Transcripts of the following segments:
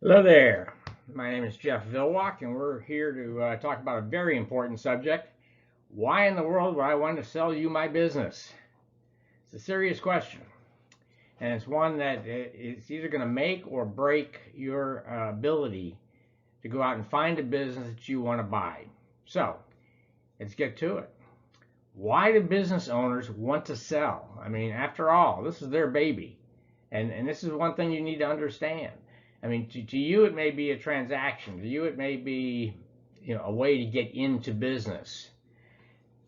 Hello there. My name is Jeff Vilwalk, and we're here to talk about a very important subject. Why in the world would I want to sell you my business? It's a serious question, and it's one that it's either going to make or break your ability to go out and find a business that you want to buy. So, let's get to it. Why do business owners want to sell? I mean, after all, this is their baby. And this is one thing you need to understand. I mean, to you, it may be a transaction. To you, it may be, a way to get into business.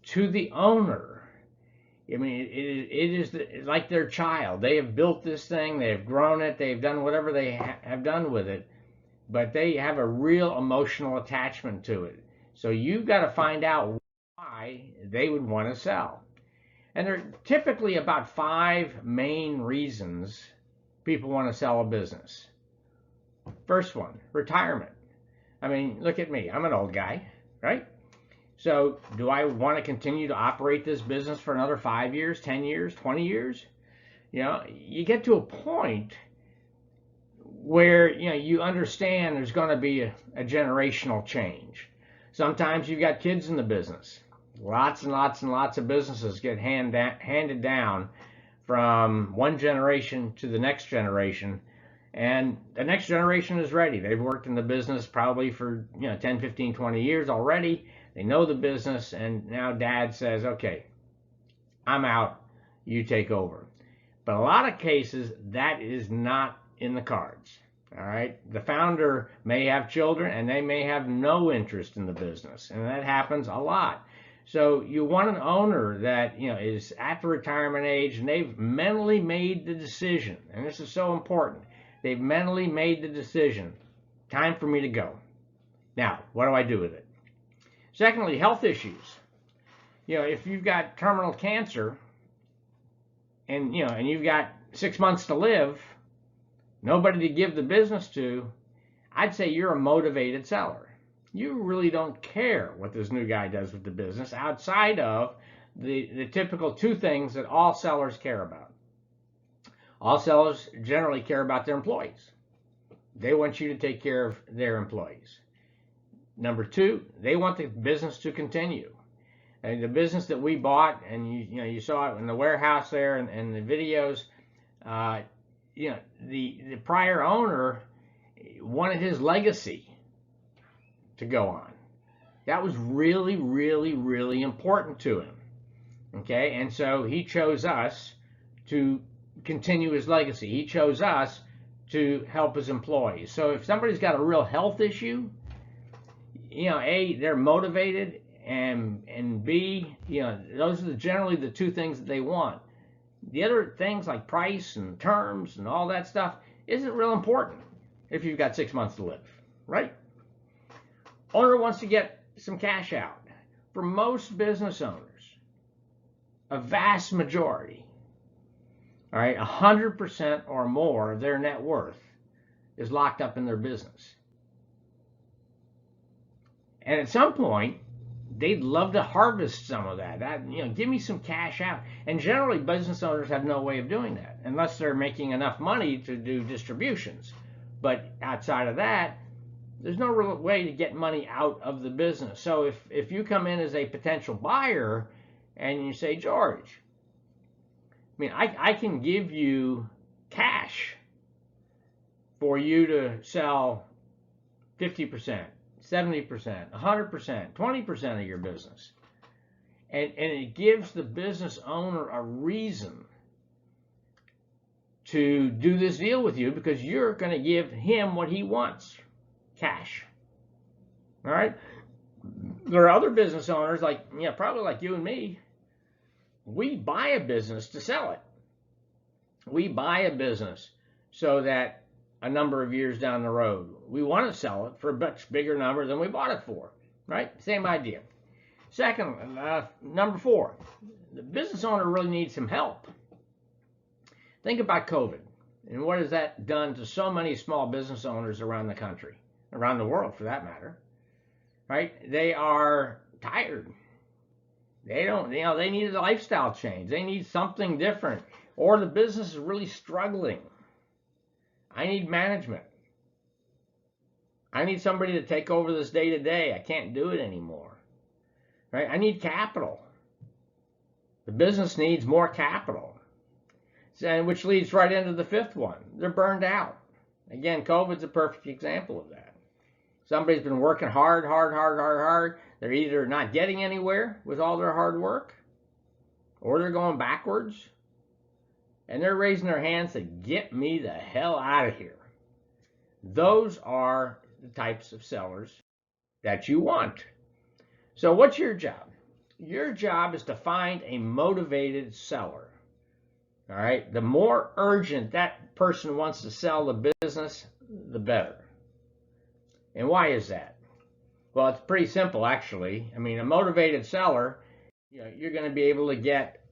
To the owner, I mean, it is like their child. They have built this thing. They have grown it. They've done whatever they have done with it. But they have a real emotional attachment to it. So you've got to find out why they would want to sell. And there are typically about five main reasons people want to sell a business. First one, retirement. I mean, look at me. I'm an old guy, right? So, do I want to continue to operate this business for another 5 years, 10 years, 20 years? You get to a point where, you understand there's going to be a generational change. Sometimes you've got kids in the business. Lots and lots and lots of businesses get handed down from one generation to the next generation, and the next generation is ready. They've worked in the business probably for 10, 15, 20 years already. They know the business, and now dad says, okay, I'm out, you take over. But a lot of cases, that is not in the cards. All right. The founder may have children and they may have no interest in the business. And that happens a lot. So you want an owner that, is at the retirement age and they've mentally made the decision. And this is so important. They've mentally made the decision. Time for me to go. Now, what do I do with it? Secondly, health issues. If you've got terminal cancer and you've got 6 months to live, nobody to give the business to, I'd say you're a motivated seller. You really don't care what this new guy does with the business outside of the typical two things that all sellers care about. All sellers generally care about their employees. They want you to take care of their employees. Number two, they want the business to continue. And the business that we bought, and you saw it in the warehouse there and the videos, the prior owner wanted his legacy to go on. That was really, really, really important to him. Okay, and so he chose us to continue his legacy. He chose us to help his employees. So if somebody's got a real health issue, A, they're motivated, and B, those are generally the two things that they want. The other things like price and terms and all that stuff isn't real important if you've got 6 months to live, right? Owner wants to get some cash out. For most business owners, a vast majority, all right, 100% or more of their net worth is locked up in their business. And at some point, they'd love to harvest some of that. Give me some cash out. And generally, business owners have no way of doing that unless they're making enough money to do distributions. But outside of that, there's no real way to get money out of the business. So if you come in as a potential buyer and you say, George, I can give you cash for you to sell 50%, 70%, 100%, 20% of your business. And it gives the business owner a reason to do this deal with you because you're going to give him what he wants, cash. All right? There are other business owners probably like you and me. We buy a business to sell it. We buy a business so that a number of years down the road, we want to sell it for a much bigger number than we bought it for, right? Same idea. Second, number four, the business owner really needs some help. Think about COVID and what has that done to so many small business owners around the country, around the world for that matter, right? They are tired. They don't, they need a lifestyle change. They need something different, or the business is really struggling. I need management. I need somebody to take over this day to day. I can't do it anymore. Right? I need capital. The business needs more capital. And which leads right into the fifth one. They're burned out. Again, COVID's a perfect example of that. Somebody's been working hard. They're either not getting anywhere with all their hard work, or they're going backwards, and they're raising their hands to get me the hell out of here. Those are the types of sellers that you want. So what's your job? Your job is to find a motivated seller. All right? The more urgent that person wants to sell the business, the better. And why is that? Well, it's pretty simple, actually. I mean, a motivated seller, you're going to be able to get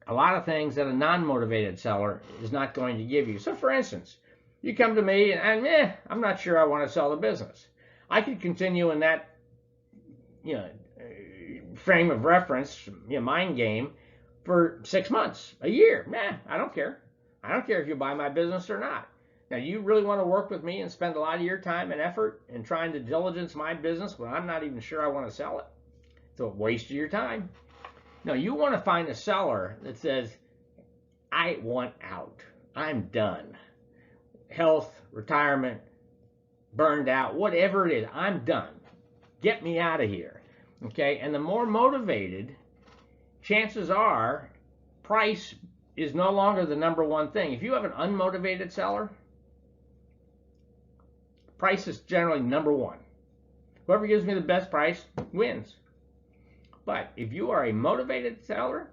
a lot of things that a non-motivated seller is not going to give you. So, for instance, you come to me and I'm not sure I want to sell the business. I could continue in that, frame of reference, mind game, for 6 months, a year. I don't care. I don't care if you buy my business or not. Now, you really want to work with me and spend a lot of your time and effort in trying to diligence my business when I'm not even sure I want to sell it? It's a waste of your time. No, you want to find a seller that says, I want out. I'm done. Health, retirement, burned out, whatever it is, I'm done. Get me out of here. Okay? And the more motivated, chances are price is no longer the number one thing. If you have an unmotivated seller, price is generally number one. Whoever gives me the best price wins. But if you are a motivated seller,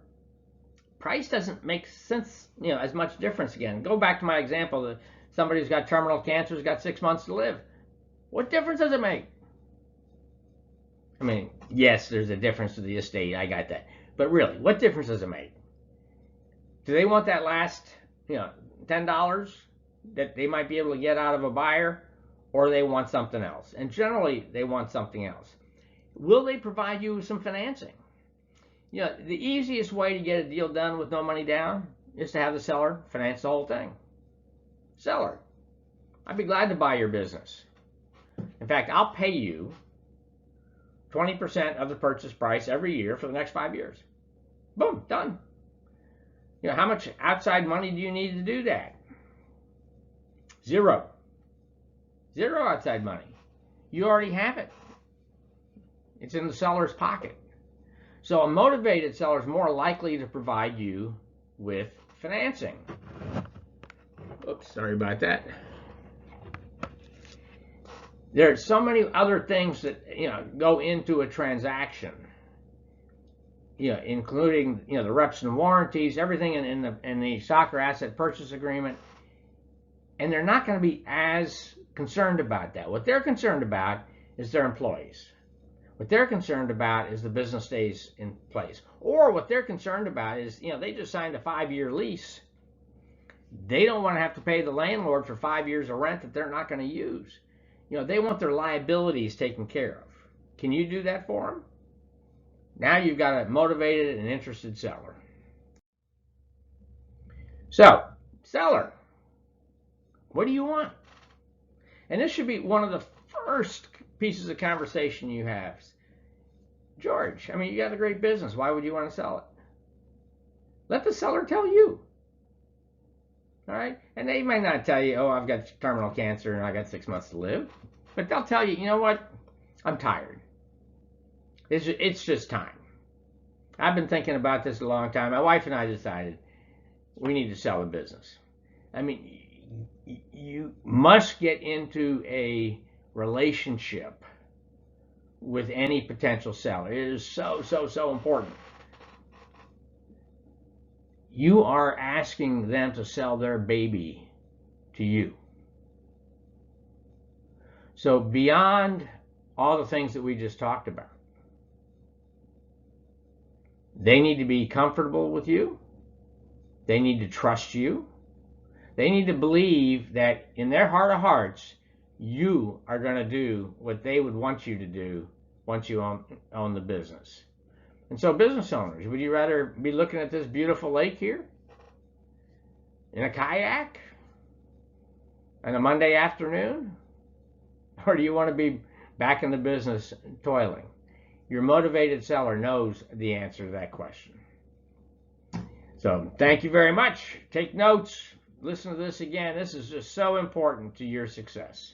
price doesn't make sense, as much difference again. Go back to my example that somebody who's got terminal cancer has got 6 months to live. What difference does it make? I mean, yes, there's a difference to the estate. I got that. But really, what difference does it make? Do they want that last, $10 that they might be able to get out of a buyer, or they want something else? And generally, they want something else. Will they provide you with some financing? The easiest way to get a deal done with no money down is to have the seller finance the whole thing. Seller, I'd be glad to buy your business. In fact, I'll pay you 20% of the purchase price every year for the next 5 years. Boom, done. How much outside money do you need to do that? Zero. Zero outside money. You already have it. It's in the seller's pocket. So a motivated seller is more likely to provide you with financing. Oops, sorry about that. There are so many other things that go into a transaction. Including the reps and warranties, everything in the stock or asset purchase agreement, and they're not going to be as concerned about that. What they're concerned about is their employees. What they're concerned about is the business stays in place. Or what they're concerned about is, they just signed a 5-year lease. They don't want to have to pay the landlord for 5 years of rent that they're not going to use. They want their liabilities taken care of. Can you do that for them? Now you've got a motivated and interested seller. So, seller, what do you want? And this should be one of the first pieces of conversation you have. George, you got a great business. Why would you want to sell it? Let the seller tell you. All right? And they may not tell you, I've got terminal cancer and I got 6 months to live. But they'll tell you, you know what? I'm tired. It's just time. I've been thinking about this a long time. My wife and I decided we need to sell the business. You must get into a relationship with any potential seller. It is so important. You are asking them to sell their baby to you. So beyond all the things that we just talked about, they need to be comfortable with you. They need to trust you. They need to believe that in their heart of hearts, you are going to do what they would want you to do once you own the business. And so business owners, would you rather be looking at this beautiful lake here in a kayak on a Monday afternoon? or do you want to be back in the business toiling? Your motivated seller knows the answer to that question. So thank you very much. Take notes. Listen to this again. This is just so important to your success.